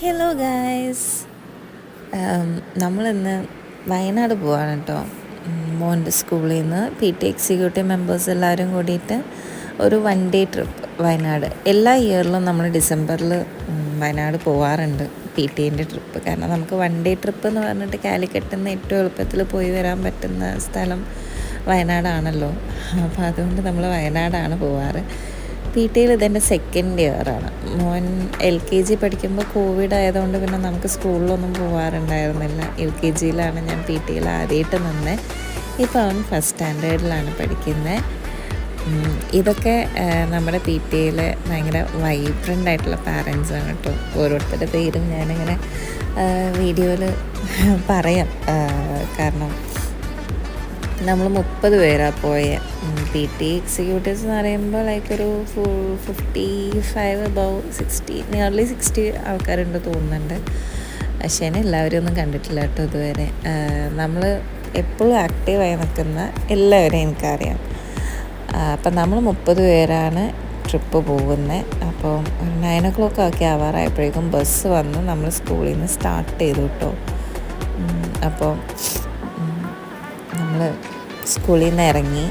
Hello guys, നമ്മളിന്ന് വയനാട് പോവാണ് കേട്ടോ. മോൻ്റെ സ്കൂളിൽ നിന്ന് PT എക്സിക്യൂട്ടീവ് മെമ്പേഴ്സ് എല്ലാവരും കൂടിയിട്ട് ഒരു 1 ഡേ ട്രിപ്പ് വയനാട്. എല്ലാ ഇയറിലും നമ്മൾ ഡിസംബറിൽ വയനാട് പോവാറുണ്ട് PTൻ്റെ ട്രിപ്പ്. കാരണം നമുക്ക് 1 ഡേ ട്രിപ്പ് എന്ന് പറഞ്ഞിട്ട് കാലിക്കറ്റിൽ നിന്ന് ഏറ്റവും എളുപ്പത്തിൽ പോയി വരാൻ പറ്റുന്ന സ്ഥലം വയനാടാണല്ലോ. അപ്പോൾ അതുകൊണ്ട് നമ്മൾ വയനാടാണ് പോവാറ്. PTയിൽ ഇതെൻ്റെ 2nd ഇയറാണ്. മോൻ LKG പഠിക്കുമ്പോൾ കോവിഡ് ആയതുകൊണ്ട് പിന്നെ നമുക്ക് സ്കൂളിലൊന്നും പോകാറുണ്ടായിരുന്നില്ല. LKGയിലാണ് ഞാൻ PTയിൽ ആദ്യമായിട്ട് നിന്നത്. ഇപ്പോൾ അവൻ 1st സ്റ്റാൻഡേർഡിലാണ് പഠിക്കുന്നത്. ഇതൊക്കെ നമ്മുടെ PTയിലെ ഭയങ്കര വൈബ്രൻ്റ് ആയിട്ടുള്ള പാരൻസാണ് കേട്ടോ. ഓരോരുത്തരുടെ പേരും ഞാനിങ്ങനെ വീഡിയോയിൽ പറയാം. കാരണം നമ്മൾ 30 പേരാണ് പോയത്. PT എക്സിക്യൂട്ടീവ്സ് എന്ന് പറയുമ്പോൾ ലൈക്ക് ഒരു 55 above 60 നിയർലി 60 ആൾക്കാരുണ്ട് തോന്നുന്നുണ്ട്. പക്ഷേ എല്ലാവരും ഒന്നും കണ്ടിട്ടില്ല കേട്ടോ ഇതുവരെ. നമ്മൾ എപ്പോഴും ആക്റ്റീവായി നിൽക്കുന്ന എല്ലാവരെയും എനിക്കറിയാം. അപ്പം നമ്മൾ 30 പേരാണ് ട്രിപ്പ് പോകുന്നത്. അപ്പം 9 o'clock ഒക്കെ ആവാറായപ്പോഴേക്കും ബസ് വന്ന് നമ്മൾ സ്കൂളിൽ നിന്ന് സ്റ്റാർട്ട് ചെയ്തു കേട്ടോ. അപ്പോൾ നമ്മൾ സ്കൂളിൽ നിന്ന് ഇറങ്ങി.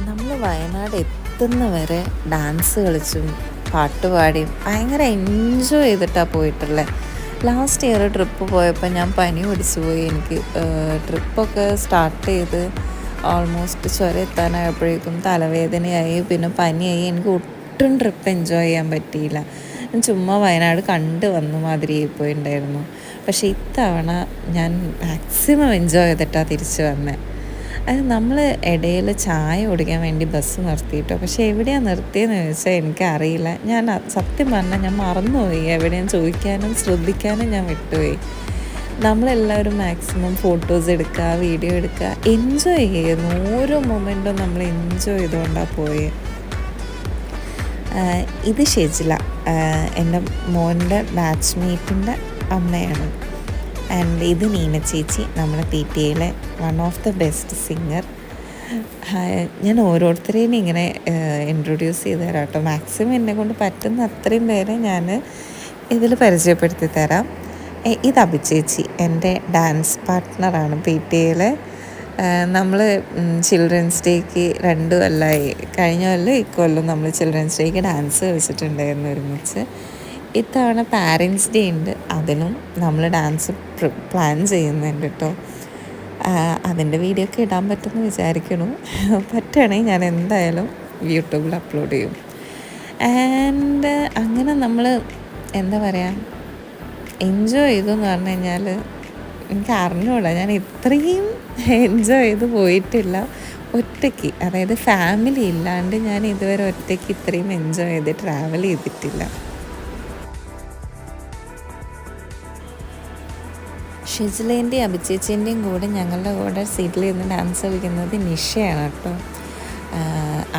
നമ്മൾ വയനാട് എത്തുന്ന വരെ ഡാൻസ് കളിച്ചും പാട്ട് പാടിയും ഭയങ്കര എൻജോയ് ചെയ്തിട്ടാണ് പോയിട്ടുള്ളത്. ലാസ്റ്റ് ഇയർ ട്രിപ്പ് പോയപ്പോൾ ഞാൻ പനി പിടിച്ചു പോയി. എനിക്ക് ട്രിപ്പൊക്കെ സ്റ്റാർട്ട് ചെയ്ത് ഓൾമോസ്റ്റ് ചുരം എത്താനായപ്പോഴേക്കും തലവേദനയായി, പിന്നെ പനിയായി. എനിക്ക് ഒട്ടും ട്രിപ്പ് എൻജോയ് ചെയ്യാൻ പറ്റിയില്ല. ചുമ്മാ വയനാട് കണ്ട് വന്ന മാതിരി പോയിട്ടുണ്ടായിരുന്നു. പക്ഷേ ഇത്തവണ ഞാൻ മാക്സിമം എൻജോയ് ചെയ്തിട്ടാണ് തിരിച്ചു വന്നത്. അത് നമ്മൾ ഇടയിൽ ചായ കുടിക്കാൻ വേണ്ടി ബസ് നിർത്തിയിട്ടോ. പക്ഷേ എവിടെയാണ് നിർത്തിയെന്ന് ചോദിച്ചാൽ എനിക്കറിയില്ല. ഞാൻ സത്യം പറഞ്ഞാൽ ഞാൻ മറന്നുപോയി. എവിടെയാണ് ചോദിക്കാനും ശ്രദ്ധിക്കാനും ഞാൻ വിട്ടുപോയി. നമ്മളെല്ലാവരും മാക്സിമം ഫോട്ടോസ് എടുക്കുക, വീഡിയോ എടുക്കുക, എൻജോയ് ചെയ്യുന്നു. ഓരോ മൊമെൻറ്റും നമ്മൾ എൻജോയ് ചെയ്തുകൊണ്ടാണ് പോയത്. ഇത് ഷെജില, എൻ്റെ മോൻ്റെ ബാച്ച്മേറ്റിൻ്റെ അമ്മയാണ്. ആൻഡ് ഇത് നീന ചേച്ചി, നമ്മുടെ PTയിലെ one of the best singer. ഞാൻ ഓരോരുത്തരെയും ഇങ്ങനെ ഇൻട്രൊഡ്യൂസ് ചെയ്ത് തരാം കേട്ടോ. മാക്സിമം എന്നെ കൊണ്ട് പറ്റുന്ന അത്രയും പേരെ ഞാൻ ഇതിൽ പരിചയപ്പെടുത്തി തരാം. ഇത് അഭിചേച്ചി, എൻ്റെ ഡാൻസ് പാർട്ട്ണറാണ് PTയിലെ. നമ്മൾ ചിൽഡ്രൻസ് ഡേക്ക് 2 കൊല്ലമായി. കഴിഞ്ഞ കൊല്ലം ഇക്കൊല്ലം നമ്മൾ ചിൽഡ്രൻസ് ഡേക്ക് ഡാൻസ് കളിച്ചിട്ടുണ്ടായിരുന്നു ഒരുമിച്ച്. ഇത്തവണ പാരൻസ് ഡേ ഉണ്ട്, അതിനും നമ്മൾ ഡാൻസ് പ്ലാൻ ചെയ്യുന്നുണ്ട് കേട്ടോ. അതിൻ്റെ വീഡിയോ ഒക്കെ ഇടാൻ പറ്റുമെന്ന് വിചാരിക്കണു. പറ്റുകയാണെങ്കിൽ ഞാൻ എന്തായാലും യൂട്യൂബിൽ അപ്ലോഡ് ചെയ്യും. ആൻഡ് അങ്ങനെ നമ്മൾ എന്താ പറയുക, എൻജോയ് ചെയ്തു എന്ന് പറഞ്ഞു കഴിഞ്ഞാൽ എനിക്ക് അറിഞ്ഞൂടാ. ഞാൻ ഇത്രയും എൻജോയ് ചെയ്ത് പോയിട്ടില്ല ഒറ്റയ്ക്ക്. അതായത് ഫാമിലി ഇല്ലാണ്ട് ഞാൻ ഇതുവരെ ഒറ്റയ്ക്ക് ഇത്രയും എൻജോയ് ചെയ്ത് ട്രാവൽ ചെയ്തിട്ടില്ല. ഷിജിലേൻ്റെയും അഭിചേച്ചീൻ്റെയും കൂടെ ഞങ്ങളുടെ കൂടെ സീറ്റിൽ ഇരുന്ന് ഡാൻസ് കളിക്കുന്നത് നിഷയാണ് കേട്ടോ.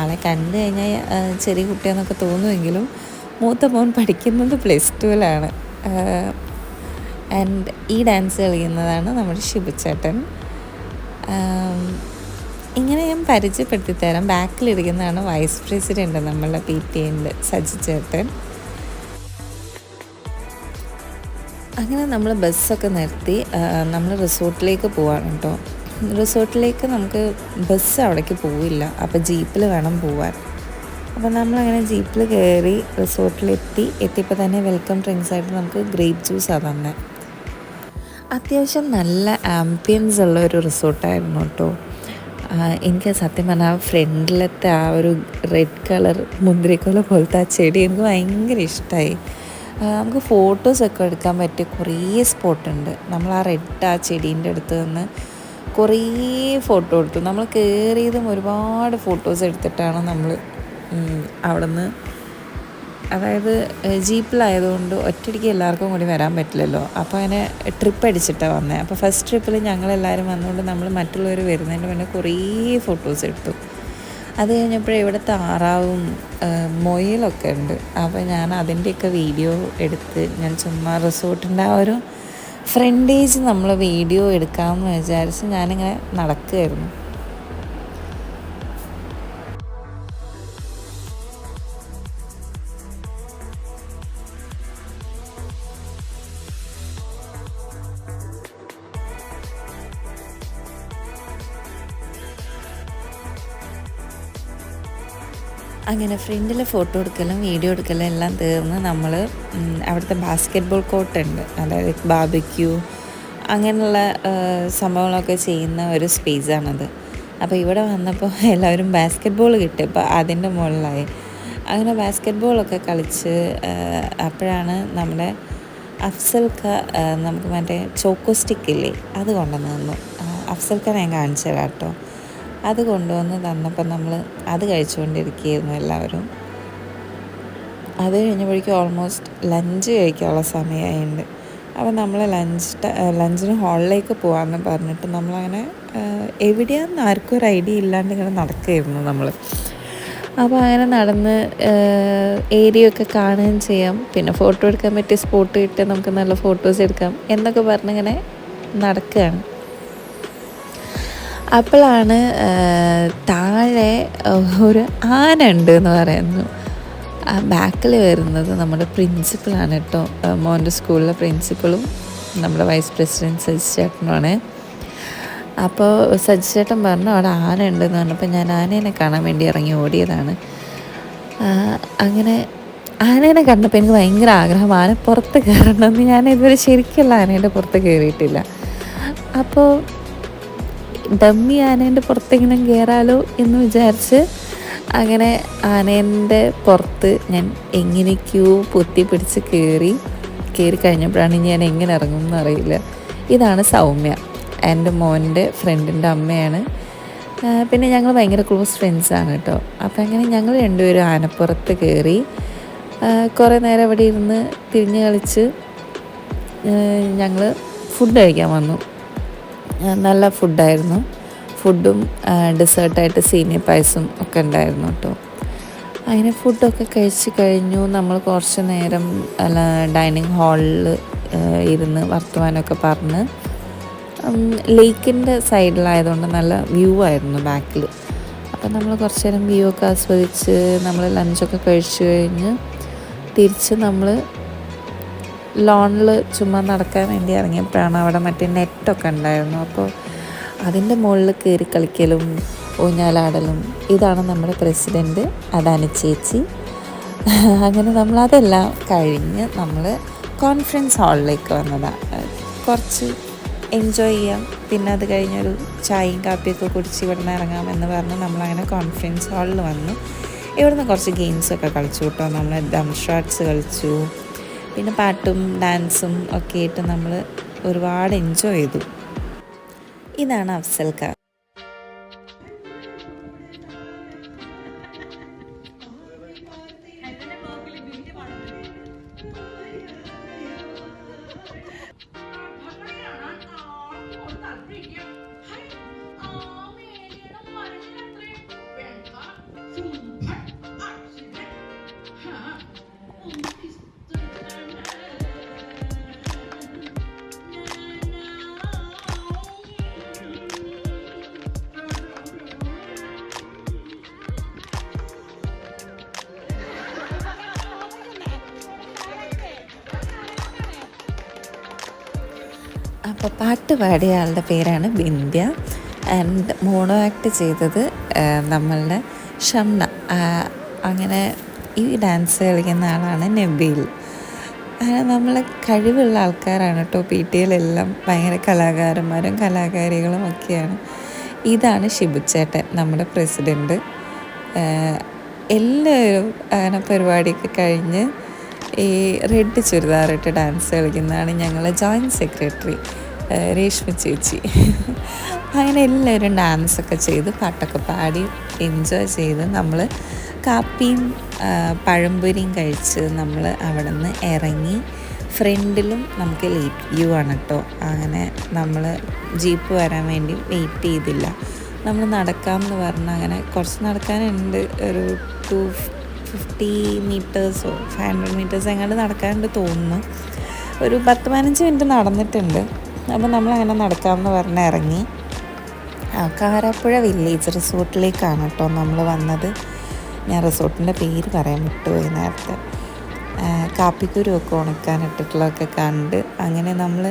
ആളെ കണ്ടു കഴിഞ്ഞാൽ ചെറിയ കുട്ടിയെന്നൊക്കെ തോന്നുമെങ്കിലും മൂത്ത മോൻ പഠിക്കുന്നത് +2-ലാണ്. ആൻഡ് ഈ ഡാൻസ് കളിക്കുന്നതാണ് നമ്മുടെ ഷിബുച്ചേട്ടൻ. ഇങ്ങനെ ഞാൻ പരിചയപ്പെടുത്തി തരാം. ബാക്കിലിരിക്കുന്നതാണ് വൈസ് പ്രസിഡൻറ്റ് നമ്മളുടെ PTൻ്റെ സജി ചേട്ടൻ. അങ്ങനെ നമ്മൾ ബസ്സൊക്കെ നിർത്തി നമ്മൾ റിസോർട്ടിലേക്ക് പോവാണ് കേട്ടോ. റിസോർട്ടിലേക്ക് നമുക്ക് ബസ് അവിടേക്ക് പോവില്ല, അപ്പോൾ ജീപ്പിൽ വേണം പോവാൻ. അപ്പോൾ നമ്മളങ്ങനെ ജീപ്പിൽ കയറി എത്തിയപ്പോൾ തന്നെ വെൽക്കം ഡ്രിങ്ക്സ് ആയിട്ട് നമുക്ക് ഗ്രേപ്പ് ജ്യൂസാണ് തന്നെ. അത്യാവശ്യം നല്ല ആംബിയൻസ് ഉള്ള ഒരു റിസോർട്ടായിരുന്നു കേട്ടോ. എനിക്ക് സത്യം പറഞ്ഞാൽ ഫ്രണ്ടിലത്തെ ആ ഒരു റെഡ് കളർ മുന്തിരിക്കൊല പോലത്തെ ആ ചെടി എനിക്ക് ഭയങ്കര ഇഷ്ടമായി. നമുക്ക് ഫോട്ടോസൊക്കെ എടുക്കാൻ പറ്റിയ കുറേ സ്പോട്ടുണ്ട്. നമ്മൾ ആ റെഡ് ആ ചെടീൻ്റെ അടുത്ത് നിന്ന് കുറേ ഫോട്ടോ എടുത്തു. നമ്മൾ കയറിയതും ഒരുപാട് ഫോട്ടോസ് എടുത്തിട്ടാണ് നമ്മൾ അവിടെ നിന്ന്, അതായത് ജീപ്പിലായതുകൊണ്ട് ഒറ്റയടിക്ക് എല്ലാവർക്കും കൂടി വരാൻ പറ്റില്ലല്ലോ. അപ്പോൾ അങ്ങനെ ട്രിപ്പ് അടിച്ചിട്ടാണ് വന്നത്. അപ്പോൾ ഫസ്റ്റ് ട്രിപ്പിൽ ഞങ്ങളെല്ലാവരും വന്നുകൊണ്ട് നമ്മൾ മറ്റുള്ളവർ വരുന്നതിന് മുന്നേ കുറേ ഫോട്ടോസ് എടുത്തു. അത് കഴിഞ്ഞപ്പോഴേ ഇവിടെ താറാവും മൊയിലൊക്കെ ഉണ്ട്. അപ്പോൾ ഞാൻ അതിൻ്റെയൊക്കെ വീഡിയോ എടുത്ത് ഞാൻ ചുമ്മാ റിസോർട്ടിൻ്റെ ആ ഒരു ഫ്രണ്ടേജ് നമ്മൾ വീഡിയോ എടുക്കാമെന്ന് വിചാരിച്ച് ഞാനിങ്ങനെ നടക്കുകയായിരുന്നു. അങ്ങനെ ഫ്രണ്ടിലെ ഫോട്ടോ എടുക്കലും വീഡിയോ എടുക്കലും എല്ലാം തീർന്ന് നമ്മൾ അവിടുത്തെ ബാസ്ക്കറ്റ് ബോൾ കോർട്ടുണ്ട്, അതായത് ബാർബിക്യൂ അങ്ങനെയുള്ള സംഭവങ്ങളൊക്കെ ചെയ്യുന്ന ഒരു സ്പേസാണത്. അപ്പോൾ ഇവിടെ വന്നപ്പോൾ എല്ലാവരും ബാസ്ക്കറ്റ് ബോൾ കിട്ടിയപ്പോൾ അതിൻ്റെ മുകളിലായി. അങ്ങനെ ബാസ്ക്കറ്റ് ബോളൊക്കെ കളിച്ച് അപ്പോഴാണ് നമ്മുടെ അഫ്സൽക്ക നമുക്ക് മറ്റേ ചോക്കോ സ്റ്റിക്കില്ലേ അത് കൊണ്ടുവന്ന് തന്നു. അഫ്സൽക്ക ഞാൻ കാണിച്ചു തരാം കേട്ടോ. അത് കൊണ്ടുവന്ന് തന്നപ്പോൾ നമ്മൾ അത് കഴിച്ചുകൊണ്ടിരിക്കുകയായിരുന്നു എല്ലാവരും. അത് കഴിഞ്ഞപ്പോഴേക്കും ഓൾമോസ്റ്റ് ലഞ്ച് കഴിക്കാനുള്ള സമയമായിട്ടുണ്ട്. അപ്പോൾ നമ്മൾ ലഞ്ചിന് ഹാളിലേക്ക് പോകാമെന്ന് പറഞ്ഞിട്ട് നമ്മളങ്ങനെ എവിടെയാണെന്ന് ആർക്കും ഒരു ഐഡിയ ഇല്ലാണ്ട് ഇങ്ങനെ നടക്കുകയായിരുന്നു നമ്മൾ. അപ്പോൾ അങ്ങനെ നടന്ന് ഏരിയ ഒക്കെ കാണുകയും ചെയ്യാം, പിന്നെ ഫോട്ടോ എടുക്കാൻ പറ്റിയ സ്പോട്ട് കിട്ടിയാൽ നമുക്ക് നല്ല ഫോട്ടോസ് എടുക്കാം എന്നൊക്കെ പറഞ്ഞിങ്ങനെ നടക്കുകയാണ്. അപ്പോഴാണ് താഴെ ഒരു ആന ഉണ്ട് എന്ന് പറയുന്നു. ബാക്കിൽ വരുന്നത് നമ്മുടെ പ്രിൻസിപ്പളാണ് കേട്ടോ. മോൻ്റെ സ്കൂളിലെ പ്രിൻസിപ്പളും നമ്മുടെ വൈസ് പ്രസിഡൻറ്റ് സജി ചേട്ടനുമാണ്. അപ്പോൾ സജി ചേട്ടൻ പറഞ്ഞു അവിടെ ആന ഉണ്ടെന്ന് പറഞ്ഞപ്പോൾ ഞാൻ ആനേനെ കാണാൻ വേണ്ടി ഇറങ്ങി ഓടിയതാണ്. അങ്ങനെ ആനേനെ കണ്ടപ്പോൾ എനിക്ക് ഭയങ്കര ആഗ്രഹം ആന പുറത്ത് കയറണമെന്ന്. ഞാൻ ഇതുവരെ ശരിക്കുള്ള ആനേൻ്റെ പുറത്ത് കയറിയിട്ടില്ല. അപ്പോൾ ഡമ്മി ആനേൻ്റെ പുറത്തെങ്കിലും കയറാലോ എന്ന് വിചാരിച്ച് അങ്ങനെ ആനേൻ്റെ പുറത്ത് ഞാൻ എങ്ങനെയൊക്കെയോ പൊത്തി പിടിച്ച് കയറി കഴിഞ്ഞപ്പോഴാണ് ഞാൻ എങ്ങനെ ഇറങ്ങുമെന്ന് അറിയില്ല. ഇതാണ് സൗമ്യ, എൻ്റെ മോൻ്റെ ഫ്രണ്ടിൻ്റെ അമ്മയാണ്. പിന്നെ ഞങ്ങൾ ഭയങ്കര ക്ലോസ് ഫ്രണ്ട്സാണ് കേട്ടോ. അപ്പം അങ്ങനെ ഞങ്ങൾ രണ്ടുപേരും ആനപ്പുറത്ത് കയറി കുറേ നേരം അവിടെ ഇരുന്ന് തിരിഞ്ഞ് കളിച്ച് ഞങ്ങൾ ഫുഡ് കഴിക്കാൻ വന്നു. നല്ല ഫുഡായിരുന്നു. ഫുഡും ഡെസേർട്ടായിട്ട് സേമിയ പായസം ഒക്കെ ഉണ്ടായിരുന്നു കേട്ടോ. അങ്ങനെ ഫുഡൊക്കെ കഴിച്ച് കഴിഞ്ഞു. നമ്മൾ കുറച്ച് നേരം ഡൈനിങ് ഹാളിൽ ഇരുന്ന് വർത്തമാനമൊക്കെ പറഞ്ഞ് ലേക്കിൻ്റെ സൈഡിലായതുകൊണ്ട് നല്ല വ്യൂ ആയിരുന്നു ബാക്കിൽ. അപ്പം നമ്മൾ കുറച്ച് നേരം വ്യൂ ഒക്കെ ആസ്വദിച്ച് നമ്മൾ ലഞ്ചൊക്കെ കഴിച്ച് കഴിഞ്ഞ് തിരിച്ച് നമ്മൾ ലോണിൽ ചുമ്മാ നടക്കാൻ വേണ്ടി ഇറങ്ങിയപ്പോഴാണ് അവിടെ മറ്റേ നെറ്റൊക്കെ ഉണ്ടായിരുന്നു. അപ്പോൾ അതിൻ്റെ മുകളിൽ കയറി കളിക്കലും ഊഞ്ഞാലാടലും. ഇതാണ് നമ്മുടെ പ്രസിഡൻറ്റ്, അതാണ് ചേച്ചി. അങ്ങനെ നമ്മളതെല്ലാം കഴിഞ്ഞ് നമ്മൾ കോൺഫറൻസ് ഹാളിലേക്ക് വന്നതാണ്. കുറച്ച് എൻജോയ് ചെയ്യാം, പിന്നെ അത് കഴിഞ്ഞൊരു ചായയും കാപ്പിയൊക്കെ കുടിച്ച് ഇവിടെ നിന്ന് ഇറങ്ങാമെന്ന് പറഞ്ഞ് നമ്മളങ്ങനെ കോൺഫറൻസ് ഹാളിൽ വന്നു. ഇവിടുന്ന് കുറച്ച് ഗെയിംസൊക്കെ കളിച്ചു കേട്ടോ. നമ്മൾ ഡം ഷോട്ട്സ് കളിച്ചു, പിന്നെ പാട്ടും ഡാൻസും ഒക്കെ ആയിട്ട് നമ്മൾ ഒരുപാട് എൻജോയ് ചെയ്തു. ഇതാണ് അഫ്സൽക്ക. അപ്പോൾ പാട്ട് പാടിയ ആളുടെ പേരാണ് ബിന്ധ്യ. ആൻഡ് മോണോ ആക്ട് ചെയ്തത് നമ്മളുടെ ഷംന. അങ്ങനെ ഈ ഡാൻസ് കളിക്കുന്ന ആളാണ് നബീൽ. നമ്മൾ കഴിവുള്ള ആൾക്കാരാണ് കേട്ടോ. പി ടി എല്ലാം ഭയങ്കര കലാകാരന്മാരും കലാകാരികളും ഒക്കെയാണ്. ഇതാണ് ഷിബുച്ചേട്ടൻ, നമ്മുടെ പ്രസിഡൻറ്റ്. എല്ലാവരും അങ്ങനെ പരിപാടിയൊക്കെ കഴിഞ്ഞ് ഈ റെഡ് ചുരിദാറിട്ട് ഡാൻസ് കളിക്കുന്നതാണ് ഞങ്ങൾ ജോയിൻറ്റ് സെക്രട്ടറി രേഷ്മ ചേച്ചി. അങ്ങനെ എല്ലാവരും ഡാൻസൊക്കെ ചെയ്ത് പാട്ടൊക്കെ പാടി എൻജോയ് ചെയ്ത് നമ്മൾ കാപ്പിയും പഴംപൊരിയും കഴിച്ച് നമ്മൾ അവിടെ നിന്ന് ഇറങ്ങി. ഫ്രണ്ടിലും നമുക്ക് ലേറ്റ് വ്യൂ ആണ് കേട്ടോ. അങ്ങനെ നമ്മൾ ജീപ്പ് വരാൻ വേണ്ടി വെയിറ്റ് ചെയ്തില്ല, നമ്മൾ നടക്കാമെന്ന് പറഞ്ഞ് അങ്ങനെ കുറച്ച് നടക്കാനുണ്ട്, ഒരു 250 മീറ്റേഴ്സോ 500 മീറ്റേഴ്സ് എങ്ങാണ്ട് നടക്കാനുണ്ട് തോന്നുന്നു. ഒരു 10-15 മിനിറ്റ് നടന്നിട്ടുണ്ട്. അപ്പോൾ നമ്മളങ്ങനെ നടക്കാമെന്ന് പറഞ്ഞ് ഇറങ്ങി. കാരാപ്പുഴ വില്ലേജ് റിസോർട്ടിലേക്കാണ് കേട്ടോ നമ്മൾ വന്നത്. ഞാൻ റിസോർട്ടിൻ്റെ പേര് പറയാൻ വിട്ടുപോയി നേരത്തെ. കാപ്പിക്കുരുവൊക്കെ ഉണക്കാനിട്ടിട്ടുള്ളതൊക്കെ കണ്ട് അങ്ങനെ നമ്മൾ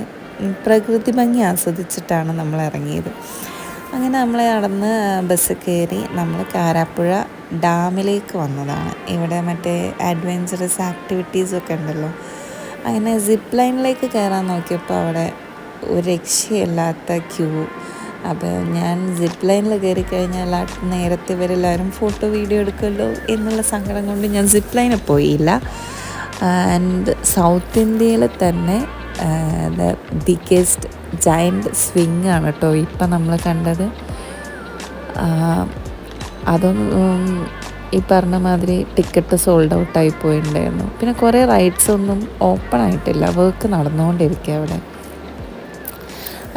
പ്രകൃതി ഭംഗി ആസ്വദിച്ചിട്ടാണ് നമ്മൾ ഇറങ്ങിയത്. അങ്ങനെ നമ്മൾ നടന്ന് ബസ് കയറി നമ്മൾ കാരാപ്പുഴ ഡാമിലേക്ക് വന്നതാണ്. ഇവിടെ മറ്റേ അഡ്വെഞ്ചറസ് ആക്ടിവിറ്റീസൊക്കെ ഉണ്ടല്ലോ. അങ്ങനെ സിപ്പ് ലൈനിലേക്ക് കയറാൻ നോക്കിയപ്പോൾ അവിടെ ഒരു രക്ഷയില്ലാത്ത ക്യൂ. അപ്പോൾ ഞാൻ സിപ്പ് ലൈനിൽ കയറി കഴിഞ്ഞാൽ നേരത്തെ ഇവരെല്ലാവരും ഫോട്ടോ വീഡിയോ എടുക്കുമല്ലോ എന്നുള്ള സങ്കടം കൊണ്ട് ഞാൻ സിപ്പ് ലൈനിൽ പോയില്ല. ആൻഡ് സൗത്ത് ഇന്ത്യയിൽ തന്നെ ദ ബിഗ്ഗസ്റ്റ് ജയൻറ്റ് സ്വിങ് ആണ് കേട്ടോ ഇപ്പം നമ്മൾ കണ്ടത്. അതൊന്നും ഈ പറഞ്ഞ മാതിരി ടിക്കറ്റ് സോൾഡ് ഔട്ടായി പോയിട്ടുണ്ടായിരുന്നു. പിന്നെ കുറേ റൈഡ്സ് ഒന്നും ഓപ്പൺ ആയിട്ടില്ല, വർക്ക് നടന്നുകൊണ്ടിരിക്കുക അവിടെ.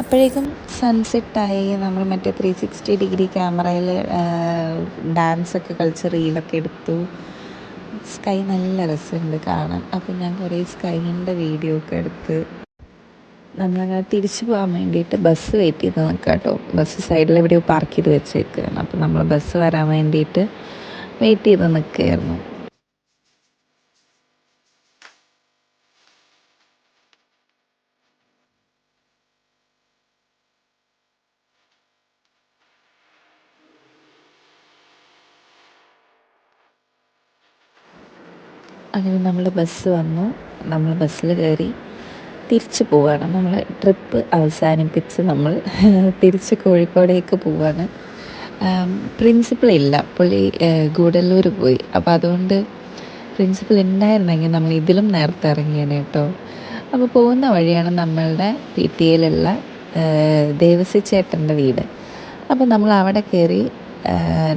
അപ്പോഴേക്കും സൺസെറ്റായി. നമ്മൾ മറ്റേ 360 ക്യാമറയിൽ ഡാൻസൊക്കെ കളിച്ച് റീലൊക്കെ എടുത്തു. സ്കൈ നല്ല രസമുണ്ട് കാണാൻ. അപ്പോൾ ഞാൻ കുറേ സ്കൈൻ്റെ വീഡിയോ ഒക്കെ എടുത്ത് നമ്മളങ്ങനെ തിരിച്ചു പോകാൻ വേണ്ടിയിട്ട് ബസ് വെയിറ്റ് ചെയ്ത് നിൽക്കാം കേട്ടോ. ബസ് സൈഡിൽ എവിടെയോ പാർക്ക് ചെയ്ത് വെച്ചേക്കുകയാണ്. അപ്പോൾ നമ്മൾ ബസ് വരാൻ വേണ്ടിയിട്ട് വെയിറ്റ് ചെയ്ത് നിൽക്കുകയായിരുന്നു. അങ്ങനെ നമ്മൾ ബസ് വന്നു. നമ്മൾ ബസ്സിൽ കയറി തിരിച്ചു പോവുകയാണ്. നമ്മൾ ട്രിപ്പ് അവസാനിപ്പിച്ച് നമ്മൾ തിരിച്ച് കോഴിക്കോടേക്ക് പോവുകയാണ്. പ്രിൻസിപ്പൽ ഇല്ല, പുള്ളി ഗൂഡല്ലൂർ പോയി. അപ്പോൾ അതുകൊണ്ട് പ്രിൻസിപ്പൽ ഉണ്ടായിരുന്നെങ്കിൽ നമ്മൾ ഇതിലും നേരത്തെ ഇറങ്ങിയേനെ കേട്ടോ. അപ്പോൾ പോകുന്ന വഴിയാണ് നമ്മളുടെ PTAയിലുള്ള ദേവസി ചേട്ടൻ്റെ വീട്. അപ്പോൾ നമ്മൾ അവിടെ കയറി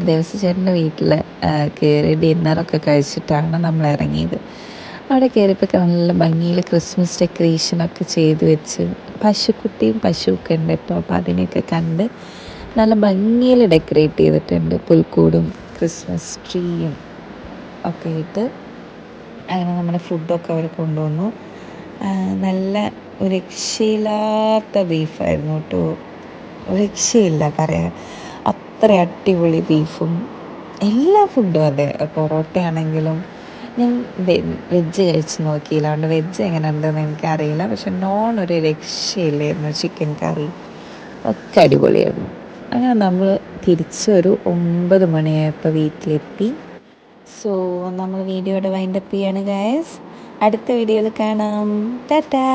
ദേവസി ചേട്ടൻ്റെ വീട്ടിൽ കയറി ഡിന്നറൊക്കെ കഴിച്ചിട്ടാണ് നമ്മൾ ഇറങ്ങിയത്. അവിടെ കയറിയപ്പോൾ നല്ല ഭംഗിയിൽ ക്രിസ്മസ് ഡെക്കറേഷനൊക്കെ ചെയ്ത് വെച്ച് പശുക്കുട്ടിയും പശുവൊക്കെ ഉണ്ട് കേട്ടോ. അപ്പോൾ അതിനെയൊക്കെ കണ്ട് നല്ല ഭംഗിയിൽ ഡെക്കറേറ്റ് ചെയ്തിട്ടുണ്ട്. പുൽക്കൂടും ക്രിസ്മസ് ട്രീയും ഒക്കെ ഇട്ട് അങ്ങനെ നമ്മുടെ ഫുഡൊക്കെ അവർ കൊണ്ടുവന്നു. നല്ല ഒരു രക്ഷയില്ലാത്ത ബീഫായിരുന്നു കേട്ടോ. ഒരു രക്ഷയില്ല പറയാൻ, അത്ര അടിപൊളി ബീഫും എല്ലാ ഫുഡും. അതെ, പൊറോട്ടയാണെങ്കിലും ഞാൻ വെജ് കഴിച്ച് നോക്കിയില്ല, അതുകൊണ്ട് വെജ് എങ്ങനെ ഉണ്ടെന്ന് എനിക്കറിയില്ല. പക്ഷെ നോൺ ഒരു രക്ഷയില്ലായിരുന്നു. ചിക്കൻ കറി ഒക്കെ അടിപൊളിയായിരുന്നു. അങ്ങനെ നമ്മൾ തിരിച്ചൊരു 9 മണിയായപ്പോൾ വീട്ടിലെത്തി. സോ നമ്മൾ വീഡിയോയുടെ വൈൻഡപ്പ് ചെയ്യാണ് ഗൈസ്. അടുത്ത വീഡിയോയിൽ കാണാം. ടാറ്റാ.